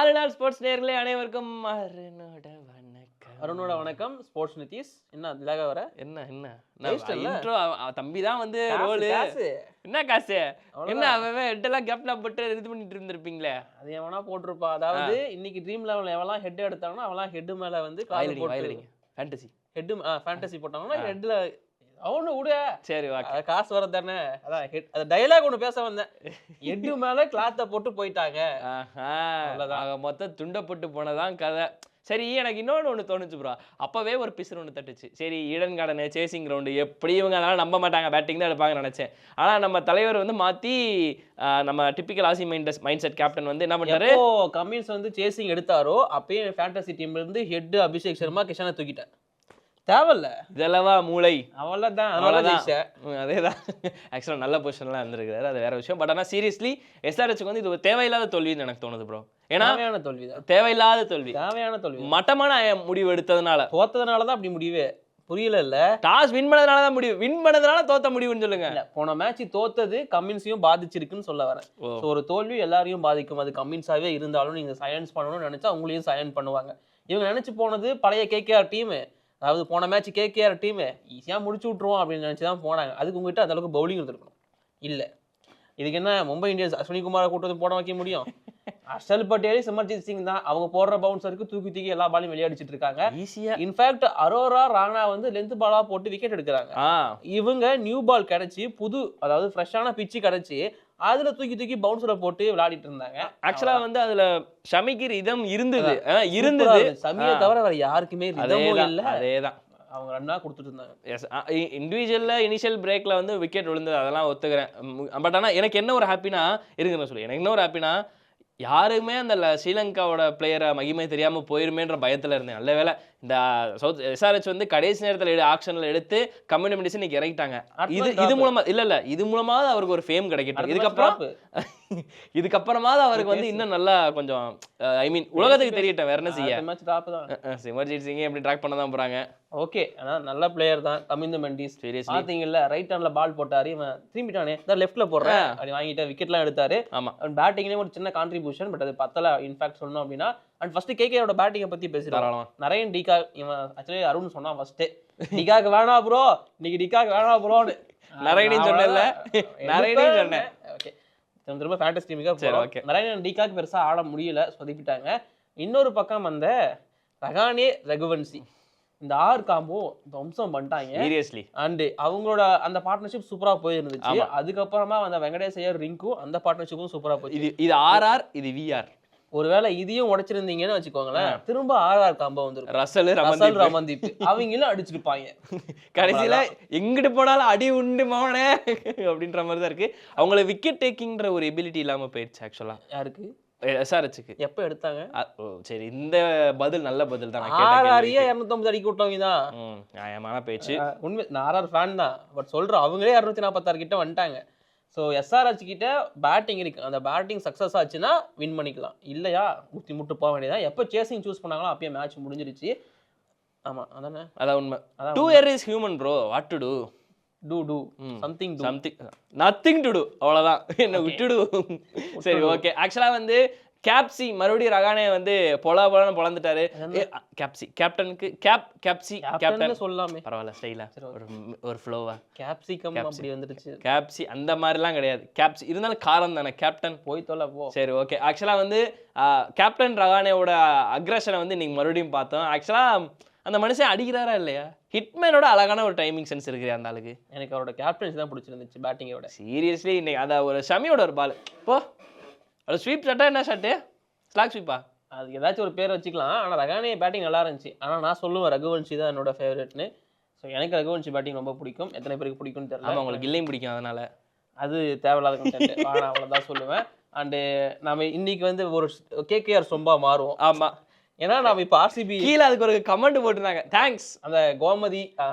வாழ்நாள் ஸ்போர்ட்ஸ் நேயர்களே அனைவருக்கும் அருணோட வணக்கம். ஸ்போர்ட்ஸ் நிதிஷ். என்ன இதாக வர என்ன இன்ட்ரோ தம்பி தான் வந்து ரோல் என்ன காசு என்ன அவன் ஹெட்டெல்லாம் கேப்ல போட்டு இது பண்ணிட்டு இருந்திருப்பீங்களே. அது எவனா போட்டிருப்பா. அதாவது இன்னைக்கு ட்ரீம் லெவல் எவெல்லாம் ஹெட் எடுத்தாங்கன்னா அவெல்லாம் ஹெட் மேல வந்து ஃபேண்டசி ஹெட் ஃபேண்டசி போட்டாங்கன்னா ஹெட்ல அவனு விட சரி காசு வர தானே. அதான் அது டைலாக் ஒன்று பேச வந்தேன். ஹெட் மேல கிளாத்தை போட்டு போயிட்டாங்க. மொத்தம் துண்டை போட்டு போனதான் கதை. சரி எனக்கு இன்னொன்று தோணுச்சு ப்ரோ. அப்போவே ஒரு பிசர் ஒன்று தட்டுச்சு. சரி ஈடன் கார்டனு சேசிங் கிரவுண்டு எப்படி இவங்க அதனால் நம்ப மாட்டாங்க, பேட்டிங் தான் எடுப்பாங்கன்னு நினச்சேன். ஆனால் நம்ம தலைவர் வந்து மாற்றி நம்ம டிப்பிக்கல் ஆசி மைண்ட் செட் கேப்டன் வந்து என்ன பண்ணாரு, கமின்ஸ் வந்து சேசிங் எடுத்தாரோ அப்பயே ஃபேண்டசி டீம்ல இருந்து ஹெட் அபிஷேக் சர்மா கிஷனை தூக்கிட்டேன். தேவையில்ல இதெல்லவா மூளை அவ்வளோதான். அதேதான் ஆக்சுவலாக நல்ல பொசிஷன்லாம் இருந்திருக்காரு, அது வேற விஷயம். பட் ஆனால் சீரியஸ்லி எஸ்ஆர்ஹெச்சுக்கு வந்து இது ஒரு தேவையில்லாத தோல்வின்னு எனக்கு தோணுது ப்ரோ. ஏன்னா தேவையில்லாத தோல்வி மட்டமான முடிவு எடுத்ததுனால தோத்ததுனாலதான் அப்படி முடிவு புரியல. இல்ல டாஸ் வின் பண்ணதுனாலதான் முடிவு, வின் பண்ணதுனால தோத்த முடிவுன்னு சொல்லுங்க. போன மேட்ச் தோத்தது கமின்ஸையும் பாதிச்சிருக்குன்னு சொல்ல வரேன். ஒரு தோல்வி எல்லாரையும் பாதிக்கும். அது கமின்ஸாவே இருந்தாலும் நீங்க சைலன்ஸ் பண்ணணும்னு நினைச்சா அவங்களையும் சைலன்ஸ் பண்ணுவாங்க. இவங்க நினைச்சு போனது பழைய கேகேஆர் டீமு, அதாவது போன மேட்ச் கேகேஆர் டீமு ஈஸியா முடிச்சு விட்டுருவோம் அப்படின்னு நினைச்சுதான் போனாங்க. அதுக்கு உங்ககிட்ட அந்த அளவுக்கு பவுலிங் இருந்திருக்கணும். இல்ல இதுக்கு என்ன மும்பை இந்தியன்ஸ் அஸ்வினி குமாரை கூட்டு போட வைக்க முடியும்? அர்ஷல் பட்டேல் சிமர்ஜித் சிங் தான். அவங்க போடுற பவுன்சருக்கு தூக்கி எல்லா பாலையும் விளையாடிச்சிட்டு இருக்காங்க ஈஸியா. இன்ஃபேக்ட் அரோரா ராணா வந்து லென்த் பாலா போட்டு விக்கெட் எடுக்கிறாங்க. இவங்க நியூ பால் கிடைச்சி புது அதாவது ஃப்ரெஷ்ஷான பிச்சு கிடைச்சி அதுல தூக்கி பவுன்சரை போட்டு விளையாடிட்டு இருந்தாங்க. ஆக்சுவலா வந்து அதுல ஷமிக்கு ரிதம் இருந்தது. ஷமியை தவிர வேற யாருக்குமே ரிதமும் இல்ல. அதேதான் அவங்க ரன்னா கொடுத்துட்டு இருந்தாங்க. இண்டிவிஜுவல்ல இனிஷியல் பிரேக்ல வந்து விக்கெட் விழுந்தது, அதெல்லாம் ஒத்துக்கிறேன். பட் ஆனால் எனக்கு என்ன ஒரு ஹாப்பினா இருக்குன்னு சொல்லி எனக்கு என்ன ஒரு ஹாப்பினா யாருமே அந்த ஸ்ரீலங்காவோட பிளேயரை மகிமை தெரியாமல் போயிருமேன்ற பயத்தில் இருந்தேன். நல்ல வேலை இந்த சவுத் எஸ்ஆர்ஹெச் வந்து கடைசி நேரத்தில் ஆக்ஷனில் எடுத்து கம்யூனிட்டி மெடிசன் இன்னைக்கு இறக்கிட்டாங்க. இது மூலமா இது மூலமாவது அவருக்கு ஒரு ஃபேம் கிடைக்கட்டும். இதுக்கப்புறமாவது அவருக்கு வந்து இன்னும் நல்லா கொஞ்சம் ஐ மீன் உலகத்துக்கு தெரியட்டும். வேற என்ன செய்ய சிமர்ஜித் சிங் எப்படி ட்ராக் பண்ண தான் போறாங்க. ஓகே, ஆனால் நல்ல பிளேயர் தான் கமிந்த மெண்டிஸ். பார்த்தீங்கல்ல ரைட் ஹேண்ட்ல பால் போட்டாரு, இவன் திரும்பிட்டானே தான் லெஃப்ட்ல போடுறேன் அப்படி வாங்கிட்டு விக்கெட்லாம் எடுத்தாரு. ஆமா, பேட்டிங்லேயும் ஒரு சின்ன கான்ட்ரிபியூஷன், பட் அது பத்தல. இன்ஃபேக்ட் சொல்லணும் அப்படின்னா அண்ட் ஃபர்ஸ்ட் கேகேயோட பேட்டிங்கை பத்தி பேசுறாங்க. நிறைய டிகா இவன் ஆக்சுவலி அருண் சொன்னா ஃபர்ஸ்ட் டிகாக்கு வேணா ப்ரோ, இன்னைக்கு டிகாக்கு வேணா ப்ரோன்னு நிறைய சொன்னேன்ல. ஓகே, திரும்ப ஃபேண்டசி டீமுக்கு நிறைய டிகாக்கு பெருசா ஆட முடியல, சொதப்பிட்டாங்க. இன்னொரு பக்கம் அந்த ரகானே ரகுவன்சி இந்த 6 காம்போ வம்சம் பண்ணிட்டாங்க சீரியஸ்லி. அண்ட் அவங்களோட அந்த பார்ட்னர்ஷிப் சூப்பரா போயிருந்துச்சு. அதுக்கப்புறமா அந்த வெங்கடேஷ் ஐயர் ரிங்கு அந்த பார்ட்னர்ஷிப்பும் சூப்பரா போச்சு. இது ஆர்ஆர், இது விஆர். ஒருவேளை இதையும் உடைச்சிருந்தீங்கன்னு வச்சுக்கோங்களேன், திரும்ப ஆர்ஆர் காம்போ வந்துரும். ரசல் ரமன்தீப் அவங்களும் அடிச்சிருப்பாங்க. கடைசியில எங்கிட்டு போனாலும் அடி உண்டு மோனே அப்படின்ற மாதிரி தான் இருக்கு. அவங்கள விக்கெட் டேக்கிங்ன்ற ஒரு எபிலிட்டி இல்லாம போயிடுச்சு ஆக்சுவலா. யாருக்கு? எஸ்ஆர்ஹெச்சுக்கு. எப்ப எடுத்தாங்க? சரி, இந்த பதில் நல்ல பதில் தான். ஆர்ஆரியே 250 அடிக்க விட்டவங்க தான். நியாயமான பேச்சு. உண்மை, நான் ஆர்ஆர் ஃபேன் தான். பட் சொல்றேன், அவங்களே 246 கிட்ட வந்துட்டாங்க. ஸோ எஸ்ஆர்ஹெச் கிட்ட பேட்டிங் இருக்கு. அந்த பேட்டிங் சக்ஸஸ் ஆச்சுன்னா வின் பண்ணிக்கலாம். இல்லையா முட்டு போக வேண்டியதான். எப்போ சேசிங் சூஸ் பண்ணாங்களோ அப்பயே மேட்ச் முடிஞ்சிருச்சு. ஆமா, அதானே, அதான் உண்மை. To err is human bro. What to do something nothing to do, அவ்வளோதான். என்ன விட்டுடு. சரி, ஓகே. ஆக்சுவலாக வந்து கேப்சி மறுபடியும் ரகானே வந்து பொலான்னு பொழந்துட்டாரு. கேப்டனுக்கு கேப்டன் சொல்லாமே பரவாயில்ல, ஸ்டைலா ஒரு ஃப்ளோவா கேப்சிகம் அப்படி வந்துருச்சு. கேப்சி அந்த மாதிரிலாம் கிடையாது. கேப்சி இருந்தாலும் காரம் தானே. கேப்டன் போய் தொலை போ. சரி, ஓகே. ஆக்சுவலாக வந்து கேப்டன் ரகானேவோட அக்ரஷனை வந்து இன்னைக்கு மறுபடியும் பார்த்தோம். ஆக்சுவலாக அந்த மனுஷன் அடிக்கிறாரா இல்லையா? ஹிட்மேனோட அழகான ஒரு டைமிங் சென்ஸ் இருக்கிற அந்த ஆளுக்கு. எனக்கு அவரோட கேப்டன்ஸ் தான் பிடிச்சிருந்துச்சு பேட்டிங்கோட. சீரியஸ்லி இன்னைக்கு அதை ஒரு ஷமியோட ஒரு பால் இப்போ அது ஸ்வீப் ஷாட்டா என்ன ஷாட்டு? ஸ்லாக் ஸ்வீப்பா? அதுக்கு ஏதாச்சும் ஒரு பேர் வச்சுக்கலாம். ஆனால் ரகானே பேட்டிங் நல்லா இருந்துச்சு. ஆனால் நான் சொல்லுவேன் ரகுவன்ஷி தான் என்னோட ஃபேவரட்னு. ஸோ எனக்கு ரகுவன்ஷி பேட்டிங் ரொம்ப பிடிக்கும். எத்தனை பேருக்கு பிடிக்கும்னு தெரியல. ஆமாம், உங்களுக்கு இல்லையும் பிடிக்கும், அதனால அது தேவையில்லாத கண்டென்ட். ஆனால் அவ்வளோதான் சொல்லுவேன். அண்டு நம்ம இன்னைக்கு வந்து ஒரு கேகேஆர் சொம்பா மாறுவோம். ஆமாம், ஏன்னா நம்ம இப்போ ஆர்சிபி கீழே அதுக்கு ஒரு கமெண்ட் போட்டுருந்தாங்க. தேங்க்ஸ் அந்த கோமதி,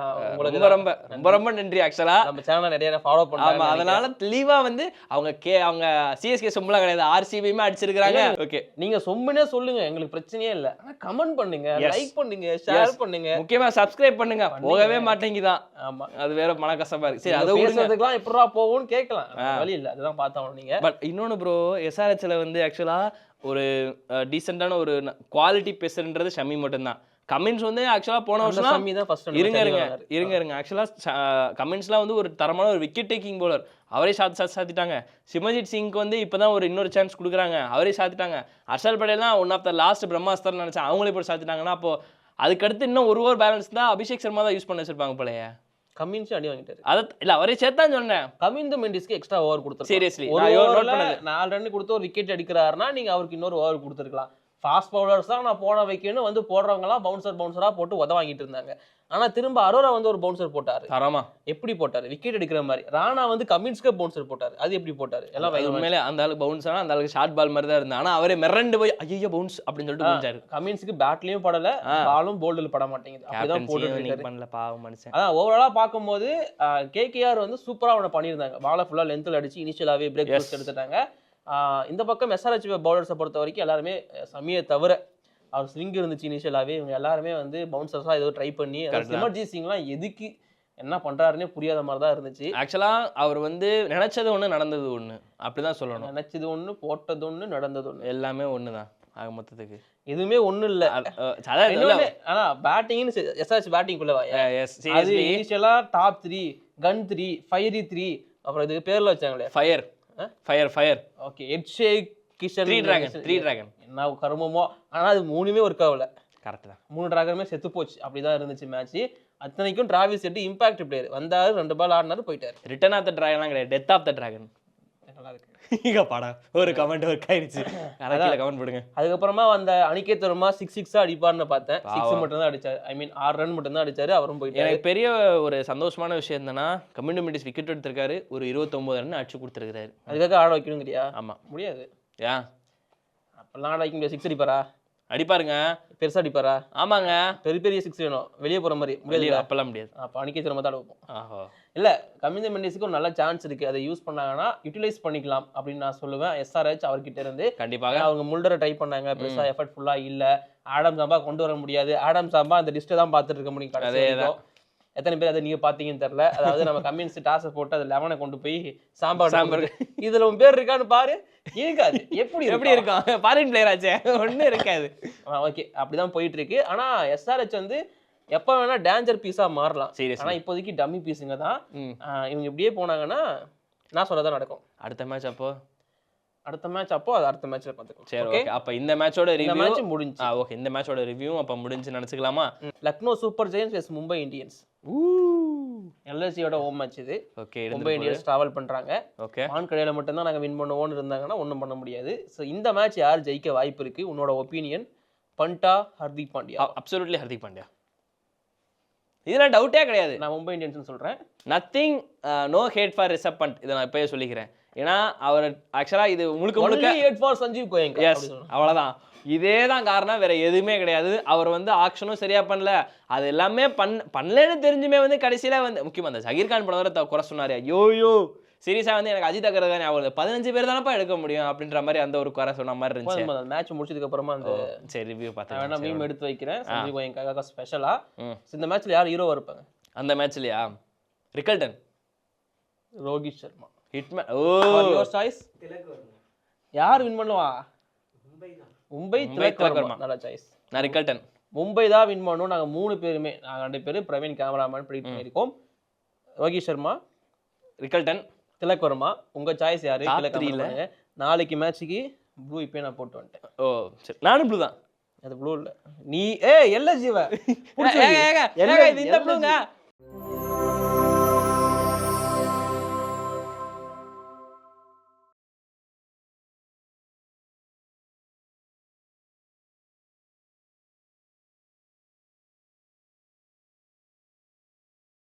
உங்களுக்கு ரொம்ப ரொம்ப நன்றி. ஆக்சுவலா நம்ம சேனலை நிறைய ஃபாலோ பண்ணுவாங்க. அதனால தெளிவா வந்து அவங்க சிஎஸ்கே சொம்பலாம் கிடையாது, ஆர்சிபியுமே அடிச்சிருக்காங்க. ஓகே, நீங்க சொம்பனே சொல்லுங்க, எங்களுக்கு பிரச்சனையே இல்லை. கமெண்ட் பண்ணுங்க, லைக் பண்ணுங்க, ஷேர் பண்ணுங்க, முக்கியமா சப்ஸ்கிரைப் பண்ணுங்க. போகவே மாட்டேங்குதான். ஆமா, அது வேற மனக்கசப்பா இருக்கு. சரி, அது பேசுறதுக்குலாம் எப்படா போகும்னு கேட்கலாம், வழி இல்லை. அதுதான் பார்த்தோம் நீங்க. பட் இன்னொன்னு ப்ரோ, எஸ்ஆர்ஹெச்ல வந்து ஆக்சுவலா ஒரு டீசெண்டான ஒரு குவாலிட்டி பேசுறன்றது ஷமி மட்டும்தான். கமின்ஸ் வந்து ஆக்சுவலா போன வருஷம் ஷமி தான் ஃபர்ஸ்ட் இருங்க ஆக்சுவலா கமின்ஸ்லாம் வந்து ஒரு தரமான ஒரு விக்கெட் டேக்கிங் பவுலர், அவரே சாத்திட்டாங்க. சிமர்ஜித் சிங்க்கு வந்து இப்பதான் ஒரு இன்னொரு சான்ஸ் கொடுக்குறாங்க, அவரே சாத்திட்டாங்க. ஹர்ஷல் பட்டேல்லாம் ஒன் ஆஃப் த லாஸ்ட் பிரம்மாஸ்தர்னு நினைச்சேன், அவங்களே போய் சாத்திட்டாங்கன்னா அப்போ அதுக்கடுத்து இன்னும் ஒரு ஓவர் பேலன்ஸ் தான் அபிஷேக் சர்மா தான் யூஸ் பண்ண வச்சிருப்பாங்க போலயே. கமின்ஸ் அடி வாங்கிட்டாரு. அத இல்ல அவரே சேர்த்தான் சொன்னேன். கமின்ஸ் மெண்டிஸ்க்கு எக்ஸ்ட்ரா ஓவர் கொடுத்தாரு. சீரியஸ்லி ஒரு ஓவர்ல 4 ரன் கொடுத்து ஒரு விக்கெட் அடிக்கிறாருன்னா நீங்க அவருக்கு இன்னொரு ஓவர் கொடுத்துருக்கலாம். ஃபாஸ்ட் பவுலர்ஸ் தான் நான் போன வைக்கணும் வந்து போடுறவங்கலாம் பவுன்சரா போட்டு உத வாங்கிட்டு இருந்தாங்க. ஆனா திரும்ப அரோரா வந்து ஒரு பவுன்சர் போட்டாரு. தரமா எப்படி போட்டாரு? விக்கெட் எடுக்கிற மாதிரி. ராணா வந்து கமின்ஸ்க்கு பவுன்சர் போட்டாரு. அது எப்படி போட்டாரு? எல்லாம் உண்மையிலே அந்த ஆளுக்கு பவுன்ஸ் ஆனா அந்த ஆளுக்கு ஷார்ட் பால் மாதிரி தான் இருந்தா. ஆனா அவரே மிரண்டு போய் ஐயோ பவுன்ஸ் அப்படின்னு சொல்லிட்டு போஞ்சாரு. கமின்ஸ்க்கு பேட்லயும் படல, பாலும் போல்டுல பட மாட்டேங்குது. அப்படிதான் போட்டுட்டு பண்ணல பாவம் மனுஷன். அதான் ஓவராலா பாக்கும்போது கேகேஆர் வந்து சூப்பரா அவனை பண்ணியிருந்தாங்க. பாலை ஃபுல்லா லென்த்ல அடிச்சு இனிஷியலாவே பிரேக் போஸ்ட் எடுத்துட்டாங்க. இந்த பக்கம் எஸ்ஆர்ஹெச் பவுலர்ஸை பொறுத்த வரைக்கும் எல்லாருமே சமியை தவிர அவர் ஸ்விங் இருந்துச்சு இனிஷியலாவே, இவங்க எல்லாருமே வந்து பவுன்சர்ஸா ஏதோ ட்ரை பண்ணி, சிமர்ஜித் சிங்லாம் எதுக்கு என்ன பண்றாருன்னே புரியாத மாதிரி தான் இருந்துச்சு. ஆக்சுவலா அவர் வந்து நினைச்சது ஒண்ணு நடந்தது ஒண்ணு அப்படிதான் சொல்லணும். நினைச்சது ஒண்ணு போட்டது ஒண்ணு நடந்தது ஒண்ணு எல்லாமே ஒண்ணுதான் ஆக மொத்தத்துக்கு. எதுவுமே ஒண்ணு இல்ல. ஆனா பேட்டிங் எஸ்ஆர்ஹெச் பேட்டிங் குள்ளவா அது இனிஷியலா டாப் 3 கன் 3 ஃபயரி 3 அப்புறம் இது பேர்ல வச்சாங்களே ஃபயர் ஓகே எட் ஷேக் கிஷன் 3 டிராகன் என்ன கருமமோ. ஆனா அது 3மே ஒர்க் ஆகல. கரெக்ட் தான். 3 டிராகனுமே செத்து போச்சு. அப்படிதான் இருந்துச்சு மேட்ச். அத்தனைக்கும் டிராவிஸ் ஹெட் இம்பாக்ட் பிளேயர் வந்தாரு, 2 பால் ஆடினாரு போயிட்டாரு. ரிட்டர்ன் ஆஃப் த டிராகன்லாம் கிடையாது, டெத் ஆஃப் த டிராகன். நல்லா இருக்கு. இங்க பாடா ஒரு கமெண்ட் ஒர்க் ஆயிடுச்சு. கரெக்ட்ல கமெண்ட் போடுங்க. அதுக்கப்புறமா வந்த அனிகேத் வர்மா 6 அடிப்பார்னு பார்த்தேன். 6 மட்டும் தான் அடிச்சாரு. ஐ மீன் 6 ரன் மட்டும் தான் அடிச்சாரு, அவரும் போயிட்டாரு. எனக்கு பெரிய ஒரு சந்தோஷமான விஷயம் என்னன்னா கமின்ஸ் மெண்டிஸ் விக்கெட் எடுத்திருக்காரு, ஒரு 29 ரன் அடிச்சு கொடுத்துருக்காரு. அதுக்காக ஆட வைக்கணுங்கிறியா? ஆமா முடியாது. ஏன் அப்பெல்லாம் ஆட வைக்க முடியாது. 6 அடிப்பாரா? அடிப்பாருங்க. பெருசா அடிப்பாரா? ஆமாங்க, பெரிய 6 வேணும், வெளியே போற மாதிரி. முடியாது, அப்பெல்லாம் முடியாது. அப்ப அனிகேத் வர்மா தான் வைப்போம். இல்ல கமின்ஸ் மெண்டிஸ்க்கு ஒரு நல்ல சான்ஸ் இருக்கு, அதை யூஸ் பண்ணாங்கன்னா யூட்டிலைஸ் பண்ணிக்கலாம் அப்படின்னு நான் சொல்லுவேன். எஸ்ஆர்ஹெச் அவர்கிட்ட இருந்து கண்டிப்பாக அவங்க முல்டரை ட்ரை பண்ணாங்க, பெருசா எஃபர்ட் ஃபுல்லா இல்ல. ஆடம் சாம்பா கொண்டு வர முடியாது. ஆடம் சாம்பா அந்த லிஸ்ட்டை தான் பார்த்துட்டு இருக்க முடியும் கடைசியா. எத்தனை பேர் அதை நீங்க பாத்தீங்கன்னு தெரியல. அதாவது நம்ம கம்யூனிஸ்ட் டாஸை போட்டு அது 11 கொண்டு போய் சாம்பார் இதுல உன் பேர் இருக்கான்னு பாரு, இருக்காது. எப்படி இருக்கும் ஃபாரின் பிளேயர் ஆச்சே, ஒண்ணு இருக்காது. ஓகே அப்படிதான் போயிட்டு இருக்கு. ஆனா எஸ்ஆர்ஹெச் வந்து எப்ப வேணா டேஞ்சர் பீஸா மாறலாம். ஆனா இப்போதைக்கு டம்மி பீஸுங்க தான். இவங்க இப்படியே போனாங்கன்னா நான் சொல்லதான் நடக்கும். அடுத்த மேட்ச் அப்போ அது அடுத்த மேட்ச்ல பாத்துக்கலாம். சரி ஓகே. அப்ப இந்த மேட்சோட ரிவ்யூ முடிஞ்சு. ஓகே, இந்த மேட்சோட ரிவ்யூ அப்ப முடிஞ்சு நினைச்சுக்கலாமா? லக்னோ சூப்பர் ஜெயண்ட்ஸ் வெஸ் மும்பை இந்தியன்ஸ். எல்எஸ்சியோட ஹோம் மேட்ச் இது. ஓகே, மும்பை இந்தியன்ஸ் டிராவல் பண்றாங்க. ஓகே, வான்கடையில மட்டும் தான் நாங்க வின் பண்ணுவோம்னு இருந்தாங்கன்னா ஒண்ணும் பண்ண முடியாது. சோ இந்த மேட்ச் யார் ஜெயிக்க வாய்ப்பு இருக்கு? உன்னோட ஒபினியன். பண்டா, ஹர்திக் பாண்டியா? அப்சல்யூட்லி ஹர்திக் பாண்டியா, இதெல்லாம் டவுட்டே கிடையாது. நான் மும்பை இந்தியன்ஸ் சொல்றேன். Nothing, no hate for Rishabh Pant, இதை நான் இப்பயே சொல்லிக்கிறேன். ஏன்னா அவர் ஆக்சுவலா இது முழுக்க hate for Sanjiv Goenka. Yes, அவ்வளவுதான். இதே தான் காரணம், வேற எதுவுமே கிடையாது. அவர் வந்து ஆக்ஷனும் சரியா பண்ணல, அது எல்லாமே பண்ணலன்னு தெரிஞ்சுமே வந்து கடைசியில வந்து முக்கியமா அந்த ஜகீர் கான் படம் வர குறை சொன்னாரு. ஐயோயோ சீரியஸா வந்து எனக்கு அஜித் அகர் தான் ஞாபகம், 15 பேர் தானப்பா எடுக்க முடியும் அப்படின்ற மாதிரி அந்த ஒரு குறை சொன்ன மாதிரி இருந்துச்சு. மேட்ச் முடிச்சதுக்கு அப்புறமா அந்த சரி ரிவ்யூ பார்த்தேன். வேணா மீம் எடுத்து வைக்கிறேன் சஞ்சீவ் கோயங்காக ஸ்பெஷலா. இந்த மேட்ச்ல யார் ஹீரோவா இருப்பாங்க? அந்த மேட்ச்லயா Rickelton, Rohit Sharma, Hitman. Oh your choice. யார் வின் பண்ணுவா? மும்பை திலக் வர்மா. நல்ல சாய்ஸ். நான் ரிக்கல்டன். மும்பை தான் வின் பண்ணணும். நாங்க 3 பேருமே, நாங்க 2 பேரும் பிரவீன் கேமராமேன் ப்ரெடிக்ட் பண்ணிருக்கோம். ரோஹித் சர்மா, ரிக்கல்டன், திலக் வர்மா. உங்க சாய்ஸ் யாரு? நாளைக்கு மேட்சுக்கு ப்ளூ இப்பே நான் போட்டு வந்துட்டேன். ஓ சரி, நானும் ப்ளூ தான். அது ப்ளூ இல்ல, நீ எல்எஸ்ஜி இந்த ப்ளூங்க.